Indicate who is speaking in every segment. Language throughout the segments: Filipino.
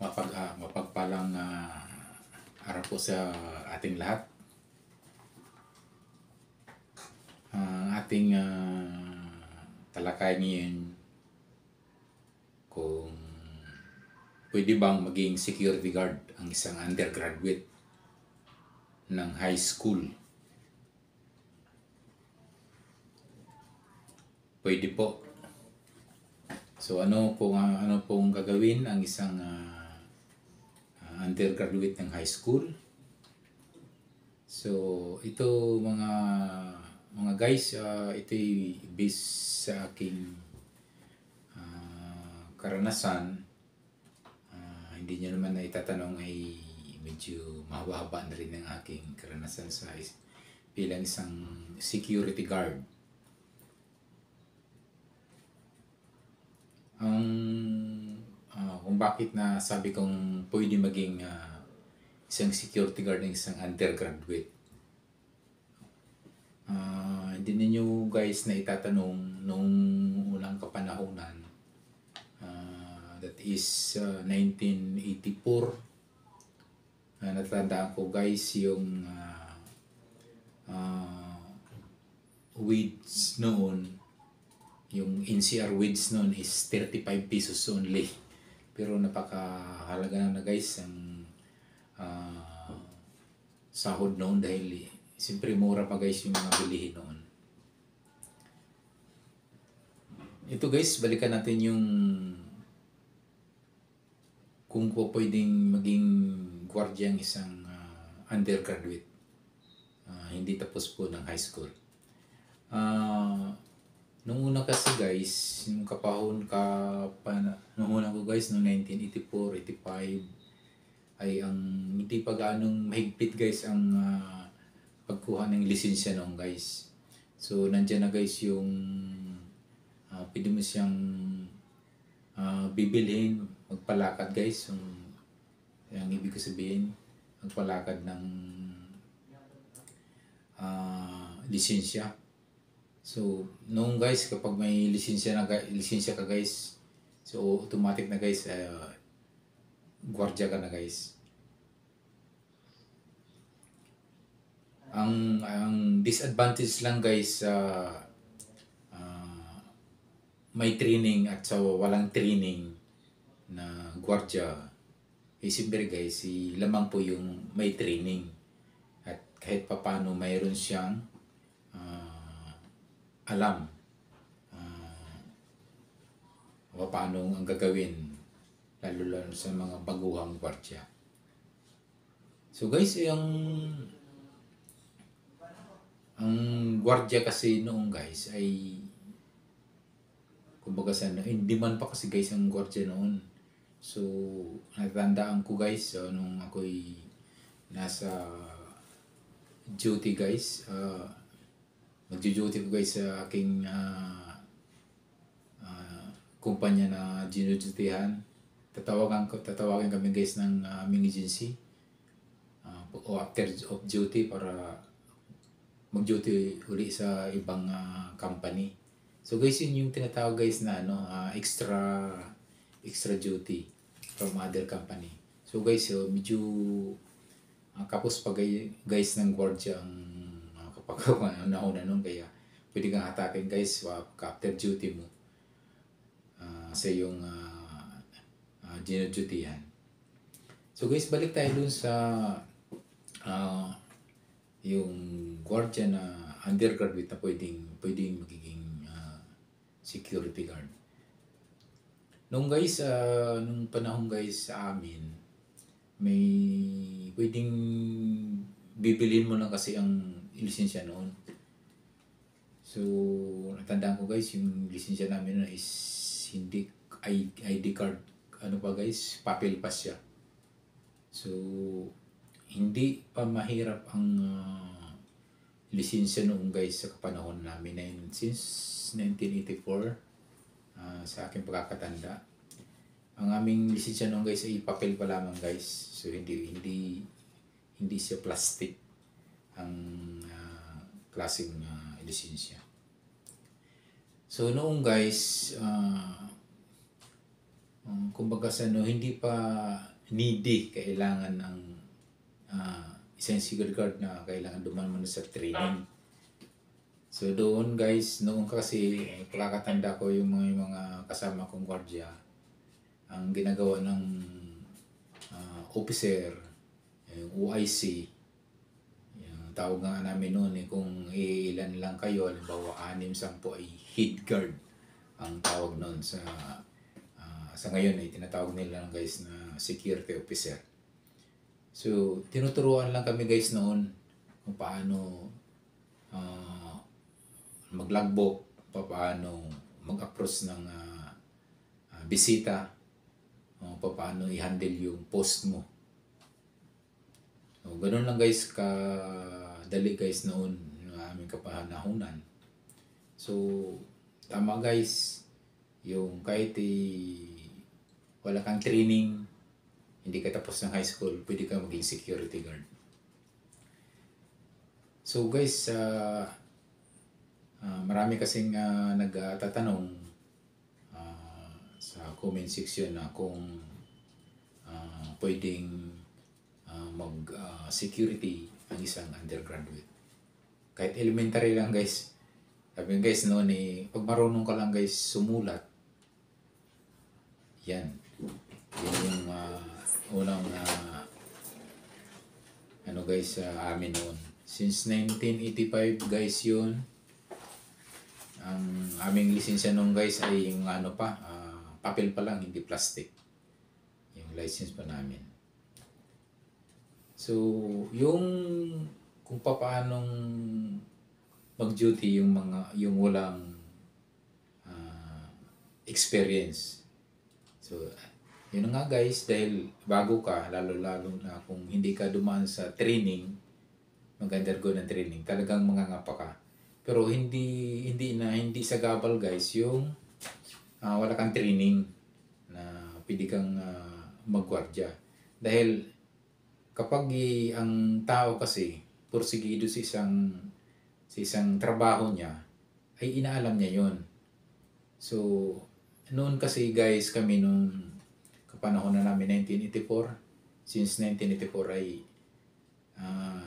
Speaker 1: Mapagpalang araw po sa ating lahat. Ang ating talakay ngayon kung pwede bang maging security guard ang isang undergraduate ng high school. Pwede po. So ano pong gagawin ang isang undergraduate ng high school? So ito mga guys, ito'y based sa aking karanasan. Hindi nyo naman na itatanong ay medyo mahaba na rin ang aking karanasan sa bilang isang security guard. Kung bakit na sabi kong pwede maging isang security guard ng isang undergraduate. Hindi ninyo guys na itatanong nung unang kapanahonan, that is 1984. Natandaan ko guys yung weeds noon, yung NCR weeds noon is 35 pesos only. Pero napakahalaga na guys ang sahod noon dahil siyempre mura pa guys yung mga bilihin noon. Ito guys, balikan natin yung kung po pwedeng maging gwardiya ang isang undergraduate. Hindi tapos po ng high school. Nung una kasi guys, nung nung una ko guys, noong 1984, 85, ay ang hindi pa gaanong mahigpit guys ang pagkuha ng lisensya noong guys. So nandiyan na guys yung pwede mo siyang bibilhin, magpalakad guys. Yung ibig ko sabihin, magpalakad ng lisensya. So, noong guys, kapag may lisensya ka guys, so automatic na guys, gwardiya ka na guys. Ang disadvantage lang guys, may training at sa walang training na gwardiya, siyempre guys, lamang po yung may training. At kahit papano mayroon siyang alam paano ang gagawin, lalo sa mga baguhang gwardiya. So guys, ang gwardiya kasi noong guys ay kumbaga hindi man pa kasi guys ang gwardiya noon. So natandaan ko guys, nung ako'y nasa duty guys, magjo-duty ko guys sa aking kumpanya na ginudutihan. Tatawagin kami guys ng aming agency o after of duty para mag-duty uli sa ibang company. So guys, yun yung tinatawag guys na extra duty from other company. So guys, medyo kapos pa guys ng gwardiya ang kapag nauna nun, kaya pwede kang hatakin guys after duty mo sa iyong ginudutihan. So guys, balik tayo dun sa yung gwardiya na undergraduate na pwedeng magiging security guard. Nung guys, nung panahon guys sa amin, may pwedeng bibilin mo lang kasi ang lisensya noon. So natandaan ko guys, yung lisensya namin na is hindi ID card, ano pa guys, papel pa siya. So hindi pa mahirap ang lisensya noong guys sa kapanahon namin na yun, since 1984, sa aking pagkakatanda. Ang aming lisensya noong guys ay papel pa lamang guys. So hindi siya plastic ang klaseng lisensya. So noong guys, kumbaga hindi pa needy, kailangan ng isang security guard na kailangan duman muna sa training. So doon guys, noon kasi pagkakatanda ko yung mga kasama kong gwardiya, ang ginagawa ng officer, yung OIC, yung tawag nga namin noon kung ilan lang kayo, halimbawa 6-10 ay head guard ang tawag noon sa ngayon ay tinatawag nila guys na security officer. So tinuturuan lang kami guys noon kung paano mag-logbook, paano mag-approach ng bisita, paano i-handle yung post mo. So, ganun lang guys kadali guys noon yung aming kapanahunan. So tama guys, yung kahit wala kang training, hindi ka tapos ng high school, pwede ka maging security guard. So guys, marami kasing nagtatanong sa comment section na kung pwedeng mag-security ang isang undergraduate. Kahit elementary lang guys. Sabi guys noon pag marunong ka lang guys sumulat, yan yung unang guys amin noon. Since 1985 guys yun. Ang aming lisensya noon guys ay yung papel pa lang, hindi plastic. Yung license pa namin. So, yung kung paanong mag-duty yung walang experience. So, yun nga guys, dahil bago ka, lalo-lalo na kung hindi ka dumaan sa training, mag-undergo ng training, talagang mangangapa ka. Pero hindi sagabal guys yung wala kang training na pwede kang magwardya. Dahil kapag ang tao kasi porsigido sa isang trabaho niya, ay inaalam niya yon. So, noon kasi guys kami nung kapanahon na namin 1984, since 1984 ay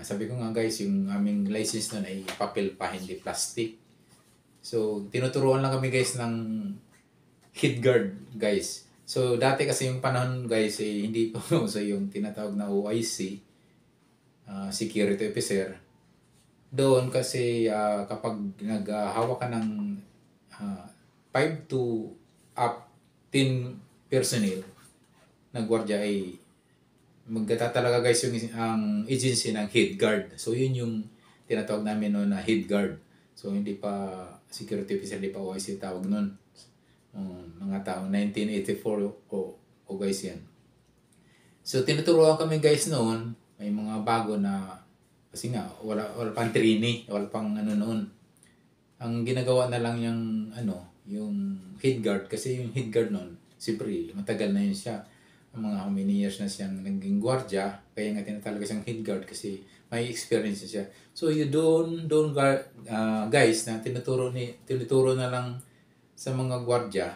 Speaker 1: sabi ko nga guys, yung aming license nun ay papel pa, hindi plastic. So, tinuturuan lang kami guys ng head guard guys. So, dati kasi yung panahon guys, hindi pa so yung tinatawag na OIC, security officer. Doon kasi kapag naghahawak ka ng 5 to up 10 personnel na gwardiya ay magtatalaga guys yung ang agency ng head guard. So yun yung tinatawag namin noon na head guard. So hindi pa security officer, hindi pa OIC tawag noon. Mga taong 1984 o guys yan. So tinuturuan kami guys noon, may mga bago na kasi nga wala pang trainee, wala pang noon. Ang ginagawa na lang yung head guard kasi yung head guard noon, siyempre matagal na yun siya. Mga how many years na siyang naging gwardiya, kaya nga tinatawag siyang head guard kasi may experience siya. So you don't guys na tinuturo na lang sa mga gwardiya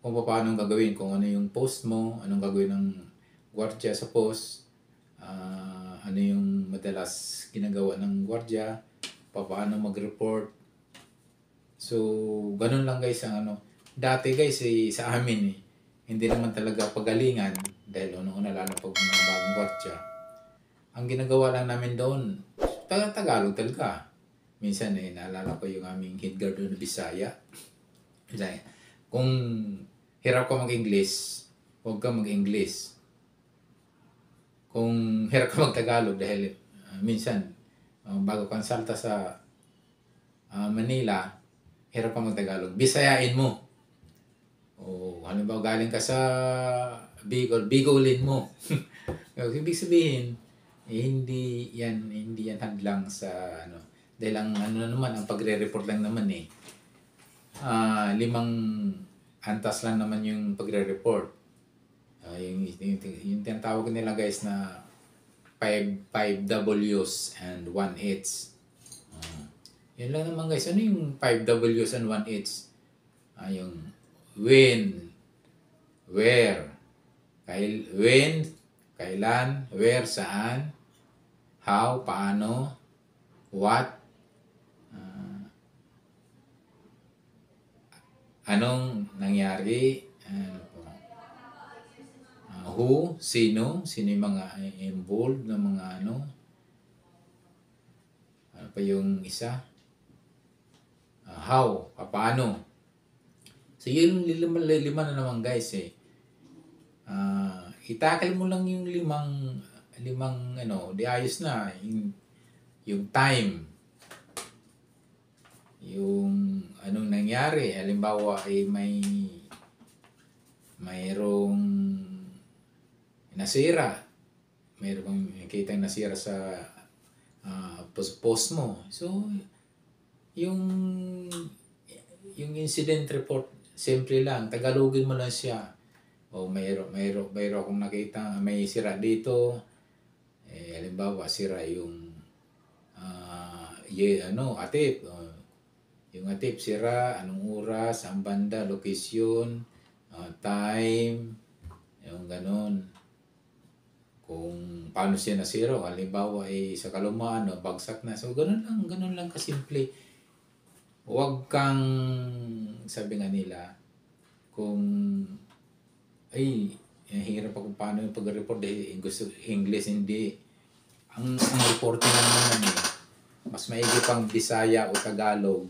Speaker 1: kung paano gagawin, kung ano yung post mo, anong gagawin ng gwardiya sa post, ano yung madalas ginagawa ng gwardiya, paano mag-report. So ganun lang guys ang dati guys sa amin hindi naman talaga pagalingan dahil una-una lalo pag mga bagong gwardiya. Ang ginagawa lang namin doon, Tagalog talaga. Minsan naalala ko yung aming head guard doon na Bisaya. Kung hirap ka mag-English, huwag ka mag-English. Kung hirap ka mag-Tagalog dahil minsan bago kang salta sa Manila, hirap ka mag-Tagalog, Bisayain mo. O halimbawa galing ka sa Bicol, Bicolin mo. Ibig sabihin, hindi yan hadlang sa dahil ang naman, ang pagre-report lang naman 5 antas lang naman yung pagre-report. Yung tinatawag nila guys na 5 W's and 1 H's. Yun lang naman guys. Ano yung 5 W's and 1 H's? Yung when, where, when, Kailan, where, saan, how, paano, what, anong nangyari, who, sino yung mga involved na mga ano pa yung isa, how, paano. So yun lima na naman guys eh. Itakal mo lang yung limang di ayos na. Yung time, yung anong nangyari, halimbawa ay mayroong nasira, mayroong nakita nasira sa post mo. So yung incident report, simple lang, Tagalogin mo lang siya. O mayroon akong nakita may sira dito. Halimbawa sira yung atip. Yung atip sira, anong oras, ang banda, location, time, yung ganun. Kung paano siya nasira, halimbawa sa kalumaan, bagsak na. So ganun lang kasimple. Huwag kang, sabi nga nila, kung hirap ako paano yung pag-report dahil gusto English, hindi. Ang reporting naman mas maigi pang Bisaya o Tagalog,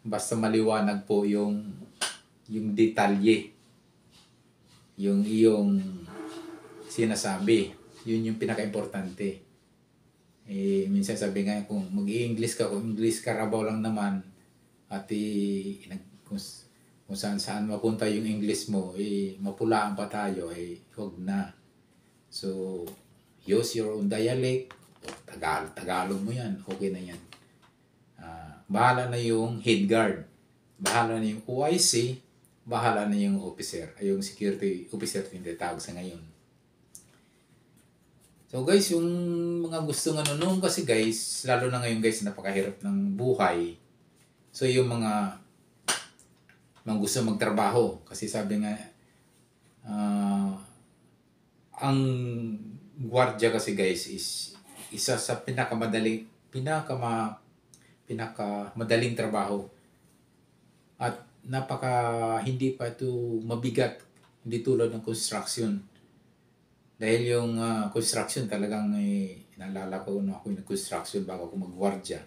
Speaker 1: basta maliwanag po yung detalye, yung iyong sinasabi. Yun yung pinaka-importante. Minsan sabi nga, kung mag-i-English ka, kung English Carabao lang naman, at kung saan mapunta yung English mo, mapulaan pa tayo, huwag na. So, use your own dialect, Tagalog mo yan, okay na yan. Bahala na yung head guard, bahala na yung OIC, bahala na yung officer, yung security officer yung tawag sa ngayon. So guys, yung mga gustong noon kasi guys, lalo na ngayon guys, napakahirap ng buhay. So yung mga gusto magtrabaho, kasi sabi nga ang gwardiya kasi guys is isa sa pinakamadaling trabaho, at hindi pa ito mabigat, hindi tulad ng construction. Dahil yung construction talagang naalala ko na ako yung construction bago ako magwardya,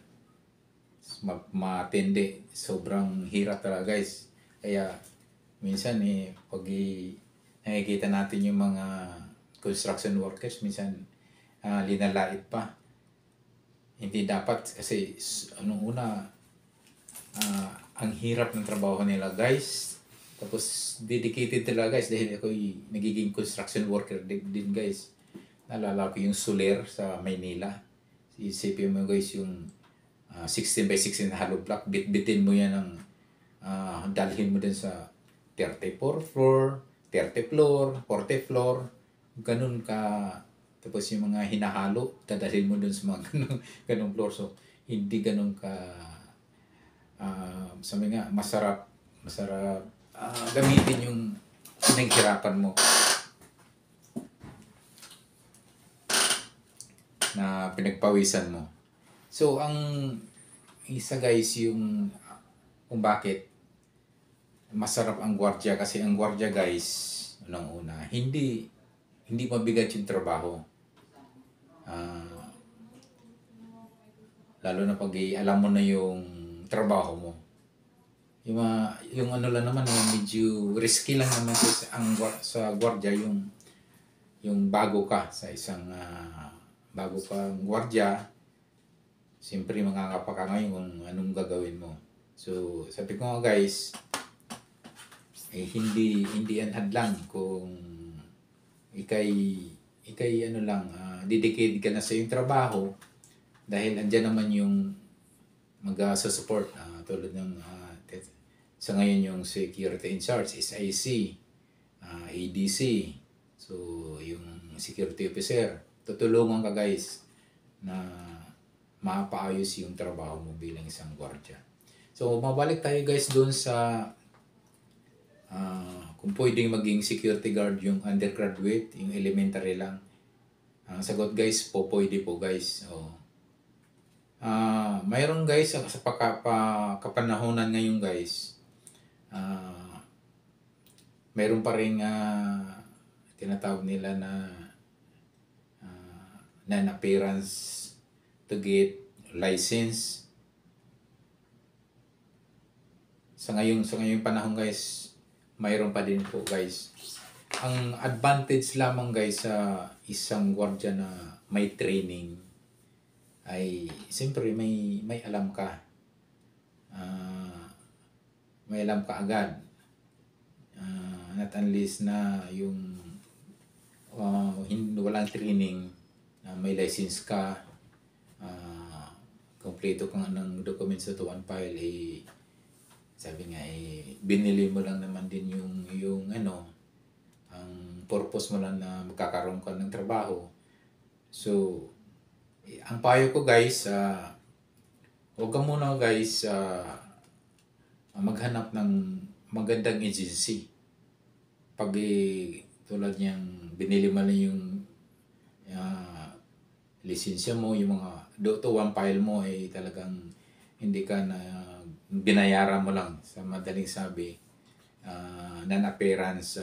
Speaker 1: matindi, sobrang hirap talaga guys. Kaya minsan pag nakikita natin yung mga construction workers, minsan linalait pa. Hindi dapat kasi ang hirap ng trabaho nila guys. Tapos dedicated talaga guys, dahil ako nagiging construction worker din guys. Naalala ko yung Soler sa Maynila. Isipin mo guys yung 16 by 16 hollow block, bitbitin mo yan ng dalhin mo din sa 34 floor, 30 floor, 40 floor, ganun ka. Tapos yung mga hinahalo, dadalhin mo dun sa mga ganung floor. So hindi ganun ka sabi nga, masarap gamitin yung pinaghirapan mo na pinagpawisan mo. So ang isa guys, yung kung bakit masarap ang gwardiya, kasi ang gwardiya guys, unang-una, hindi mabigat yung trabaho. Lalo na pag alam mo na yung trabaho mo. Yung ano lang naman, yung medyo risky lang naman sa gwardiya, yung bago ka sa isang bago kang gwardiya, siyempre mangangapa ka ngayon kung anong gagawin mo. So sabi ko nga guys, hindi yan hadlang kung ikay dedicated ka na sa iyong trabaho, dahil andyan naman yung mag-support tulad ng sa ngayon yung security in charge, SIC, ADC, so yung security officer, tutulungan ka guys na mapaayos yung trabaho mo bilang isang gwardiya. So mabalik tayo guys doon sa kung pwedeng maging security guard yung undergraduate, yung elementary lang. Ang sagot guys po, pwede po guys. Mayroon guys sa kapanahonan ngayon guys. Mayroon pa rin tinatawag nila na non-appearance to get license. Sa ngayong panahon guys, mayroon pa din po guys. Ang advantage lamang guys sa isang gwardiya na may training ay siyempre may alam ka. May alam ka agad. Not unless na yung walang training, may license ka, kompleto ka ng documents sa tuwan file, sabi nga binili mo lang naman din yung ang purpose mo lang na magkakaroon ka ng trabaho. So ang payo ko guys, huwag ka muna guys maghanap ng magandang agency. Pag tulad niyang binili mo lang yung lisensya mo, yung mga one file mo talagang hindi ka na binayaran mo lang, sa madaling sabi, non-appearance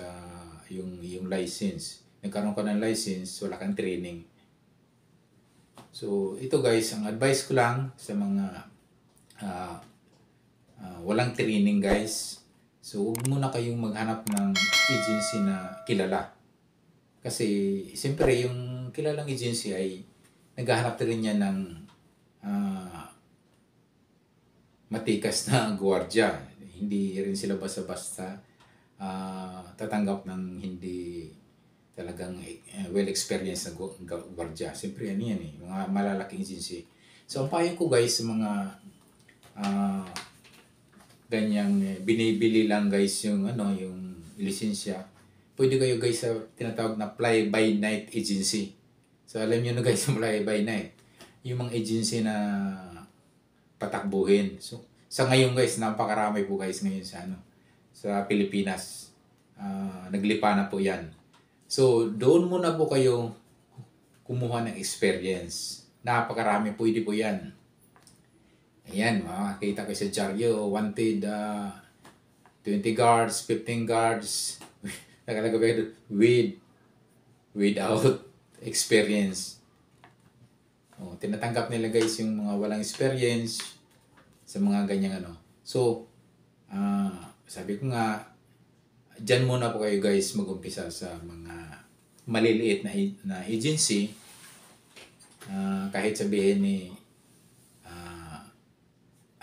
Speaker 1: yung license. Nagkaroon ka ng license, wala kang training. So ito guys, ang advice ko lang sa mga walang training guys, so huwag muna kayong maghanap ng agency na kilala. Kasi siyempre yung kilalang agency ay naghahanap rin niya ng matikas na gwardiya. Hindi rin sila basta-basta tatanggap ng hindi talagang well-experienced na gwardiya. Siyempre yan mga malalaking agency. So ang payo ko guys sa mga ganyang binibili lang guys yung lisensya, pwede kayo guys sa tinatawag na fly-by-night agency. So alam niyo na guys, yung fly-by-night, yung mga agency na patakbuhin. So sa ngayon guys, napakarami po guys ngayon sa Pilipinas. Naglipa na po yan. So doon muna po kayo kumuha ng experience. Napakarami, pwede po yan. Ayan, makakita kayo sa dyaryo, wanted 20 guards, 15 guards, nakalagay without experience. Tinatanggap nila guys yung mga walang experience sa mga ganyang So, sabi ko nga, dyan muna po kayo guys mag-umpisa sa mga maliliit na agency. Kahit sabihin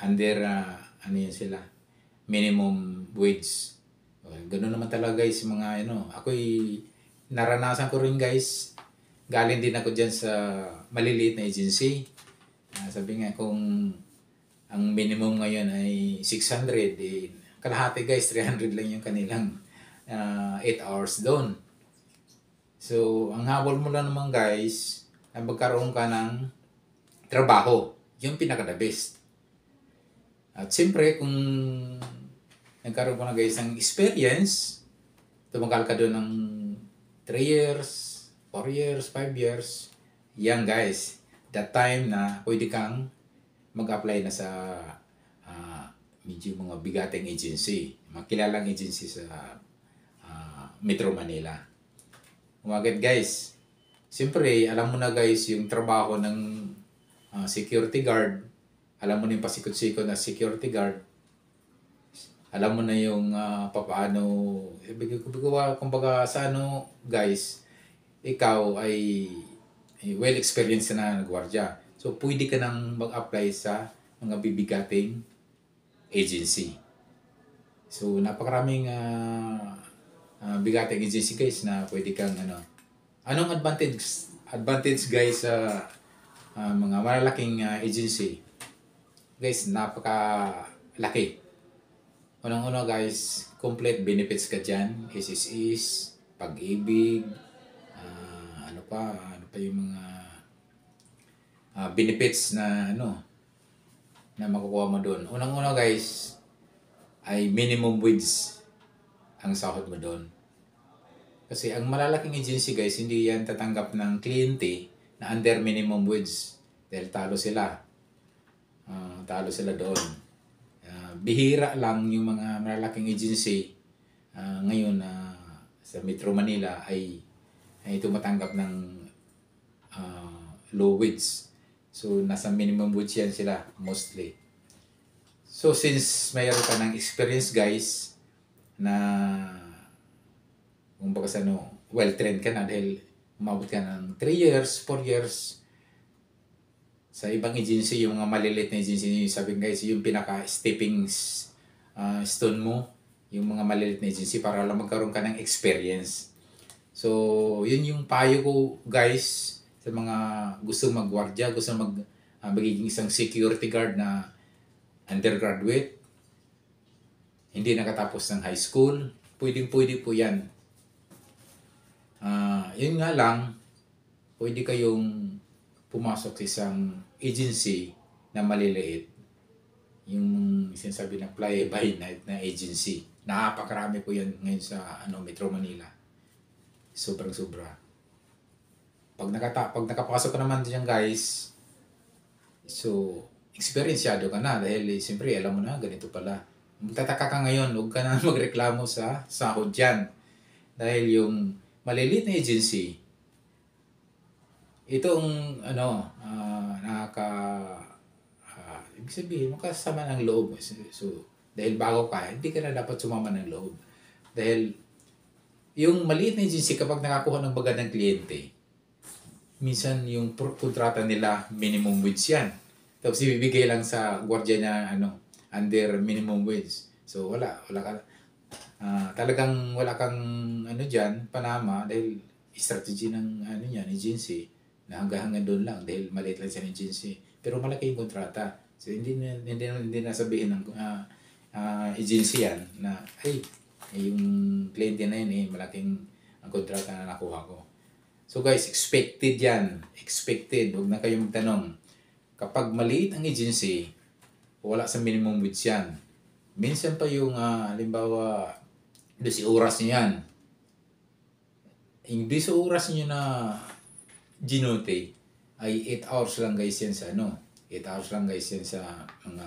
Speaker 1: under yun sila, minimum wage. Ganun naman talaga guys mga ako'y naranasan ko rin guys. Galing din ako dyan sa maliliit na agency. Sabi nga kung ang minimum ngayon ay 600, kalahati guys 300 lang yung kanilang 8 hours doon. So ang habol mo lang naman guys ay magkaroon ka ng trabaho. Yung pinaka-the best. At siyempre, kung nagkaroon ko na guys ng experience, tumagal ka doon ng 3 years, 4 years, 5 years, yan guys, that time na pwede kang mag-apply na sa medyo mga bigating agency, makilalang agency sa Metro Manila. Umagat guys, siyempre, alam mo na guys yung trabaho ng security guard. Alam mo na yung pasikot-sikot na security guard. Alam mo na yung papaano, kumbaga sa guys, ikaw ay well-experienced na gwardiya. So, pwede ka nang mag-apply sa mga bibigating agency. So, napakaraming bigating agency guys na pwede kang Anong advantage guys sa mga malalaking agency? Guys, napakalaki. Unang-una guys, complete benefits ka dyan. SSS, Pag-ibig, ano pa yung mga benefits na na makukuha mo doon. Unang-una guys, ay minimum wage ang sahod mo doon. Kasi ang malalaking agency guys, hindi yan tatanggap ng kliyente na under minimum wage. Dahil talo sila. Talo sila doon. Bihira lang yung mga malalaking agency ngayon sa Metro Manila ay tumatanggap ng low wage. So, nasa minimum wage yan sila mostly. So, since mayroon ka ng experience guys na kumbaga sa well-trained ka na dahil umabot ka ng 3 years, 4 years sa ibang agency, yung mga maliliit na agency, sabi guys, yung pinaka-stepping stone mo, yung mga maliliit na agency para lang magkaroon ka ng experience. So, yun yung payo ko guys sa mga gusto mag-guardia, gusto magiging isang security guard na undergraduate, hindi nakatapos ng high school, pwede po yan. Yun nga lang, pwede kayong pumasok sa isang agency na maliliit. Yung sinasabi na fly-by-night na agency. Napakarami po yan ngayon sa Metro Manila. Sobrang-sobra. Pag nakapasok ka naman dyan guys, so experienceado ka na dahil siyempre alam mo na ganito pala. Magtataka ka ngayon, huwag ka na magreklamo sa sahod dyan. Dahil yung maliliit na agency, itong ibig sabihin, makasama ng loob. So, dahil bago ka, hindi ka na dapat sumama ng loob. Dahil yung maliit na agency, kapag nakakuha ng magandang kliyente, minsan yung kontrata nila, minimum wage yan. Tapos ibibigay lang sa gwardiya na under minimum wage. So, wala ka. Talagang wala kang dyan, Panama, dahil strategy ng agency na hanggang doon lang dahil maliit lang siya ng agency. Pero malaki yung kontrata. So hindi na sabihin ng agency yan na yung kliyente na yun malaking ang kontrata na nakuha ko. So guys, expected yan. Expected. Huwag na kayong magtanong. Kapag maliit ang agency, wala sa minimum wage yan. Minsan pa yung halimbawa 12 oras niyo yan. Yung 12 oras niyo na ginote ay 8 hours lang guys yan sa 8 hours lang guys yan sa mga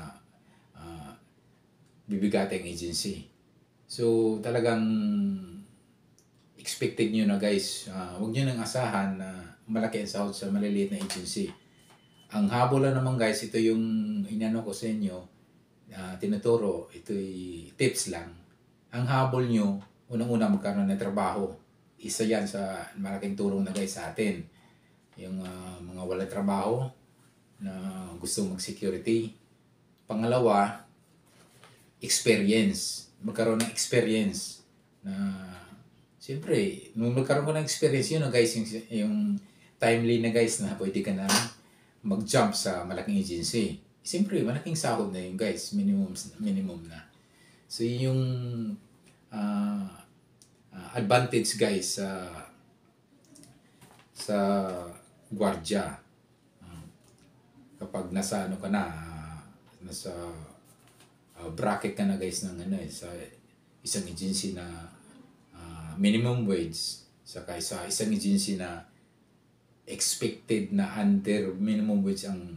Speaker 1: bibigateng agency. So talagang expected nyo na guys, huwag nyo nang asahan na malaki ang sahod sa maliliit na agency. Ang habol lang naman guys, ito yung inano ko sa inyo, tinuturo, ito'y tips lang. Ang habol nyo, unang-una magkaroon ng trabaho. Isa yan sa malaking tulong na guys sa atin. Yung mga walang trabaho na gusto mag-security. Pangalawa, experience. Magkaroon ng experience. Siyempre, nung magkaroon ko ng experience, yun guys, yung timely na guys na pwede ka na mag-jump sa malaking agency. Siyempre, malaking sahod na yun guys. Minimum na. So, yung advantage guys sa gwardiya. Kapag nasa ka na, nasa bracket ka na guys ng sa isang agency na minimum wage, saka sa isang agency na expected na under minimum wage ang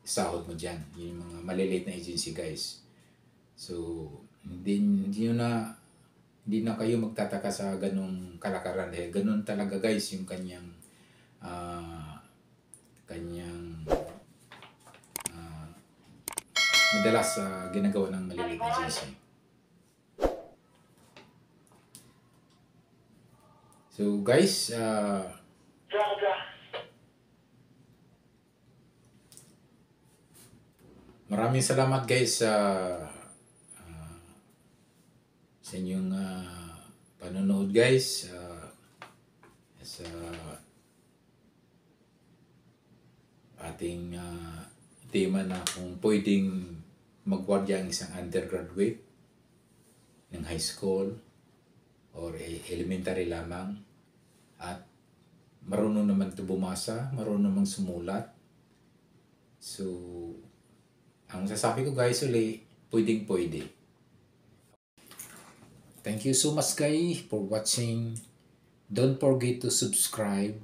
Speaker 1: sahod mo dyan. Yung mga maliliit na agency guys. So, hindi na kayo magtataka sa ganung kalakaran dahil ganun talaga guys yung kanyang madalas ginagawa ng maliliit na agency. So guys, maraming salamat guys sa inyong panonood guys sa ating tema na kung pwedeng magwardya ang isang undergraduate ng high school or elementary lamang at marunong naman ito bumasa, marunong naman sumulat. So, ang sasabi ko guys pwedeng pwede. Thank you so much guys for watching. Don't forget to subscribe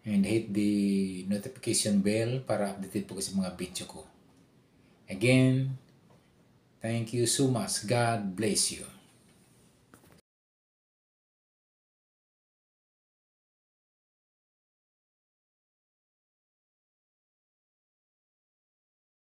Speaker 1: and hit the notification bell para updated po sa mga video ko. Again, thank you so much. God bless you.